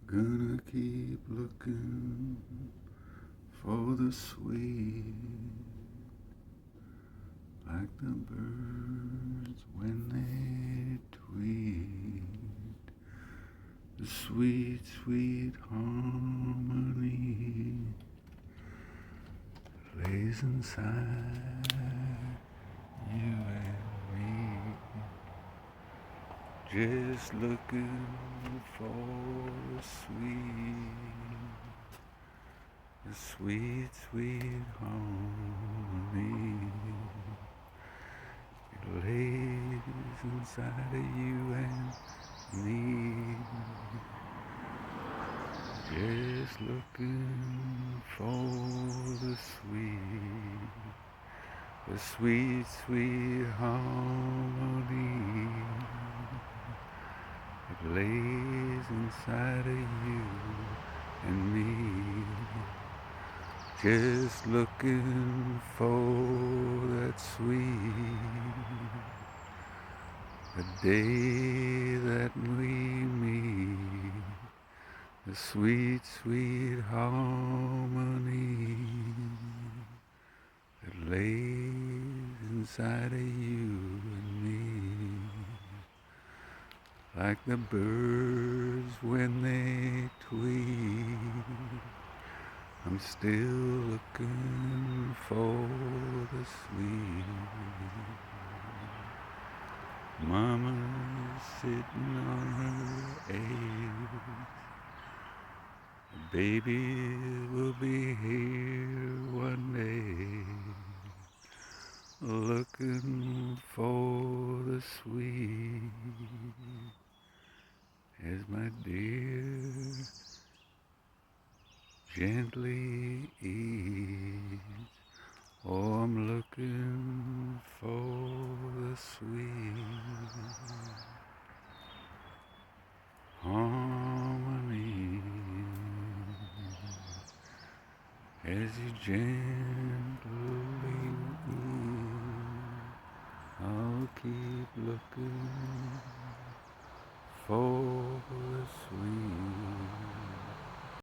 Gonna keep looking for the sweet, like the birds when they tweet. The sweet, sweet harmony lays inside you and me. Just looking for the sweet, sweet harmony. It lays inside of you and me. Just looking for the sweet, sweet harmony. It lays inside of you and me. Just looking for that the day that we meet. The sweet, sweet harmony that lays inside of you and me. Like the birds when they tweet, I'm still looking for the sweet. Mama's sitting on her eggs. The baby will be here one day, looking for the sweet. As my dear gently ease. Oh, I'm looking for the sweet harmony as you gently ease. I'll keep looking